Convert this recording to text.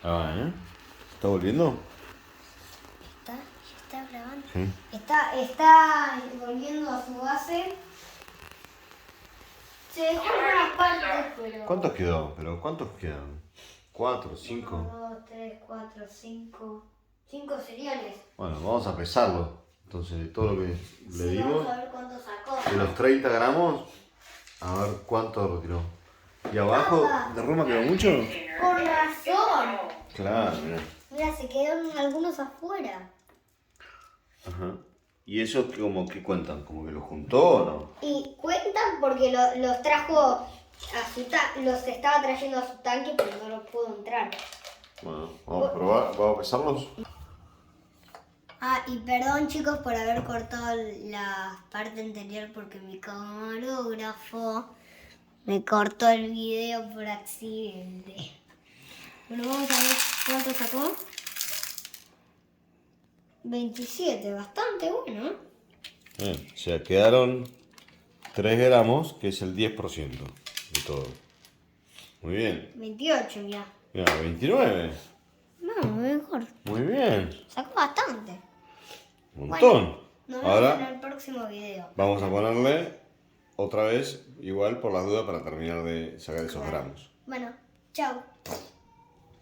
Ah, ¿eh? ¿Está volviendo? Ya está grabando. Sí. Está volviendo a su base. Se dejó algunas partes, pero... ¿Cuántos quedó? ¿Pero cuántos quedan? ¿4, 5? 1, 2, 3, 4, 5. 5 cereales. Bueno, vamos a pesarlo. Entonces, de todo lo que le Sí, dimos, vamos a ver cuánto sacó. de los 30 gramos, a ver cuánto retiró. ¿Y abajo Papá. de Roma quedó mucho? Con razón. Claro, mirá. Mira, se quedaron algunos afuera. Ajá. ¿Y eso como que cuentan? ¿Como que lo juntó o no? Y cuentan porque los trajo a su los estaba trayendo a su tanque, pero no los pudo entrar. Bueno, vamos a probar, vamos a pesarlos. Ah, y perdón chicos por haber cortado la parte anterior porque mi camarógrafo me cortó el video por accidente. Bueno, vamos a ver cuánto sacó. 27, bastante bueno, ¿eh? Bien, o sea, quedaron 3 gramos, que es el 10% de todo. Muy bien. 28 ya. Mira, 29. No, mejor. Muy bien. Sacó bastante. Un montón. Nos vemos en Ahora el próximo video. vamos a ponerle otra vez, igual por las dudas, para terminar de sacar esos gramos. Bueno, chao.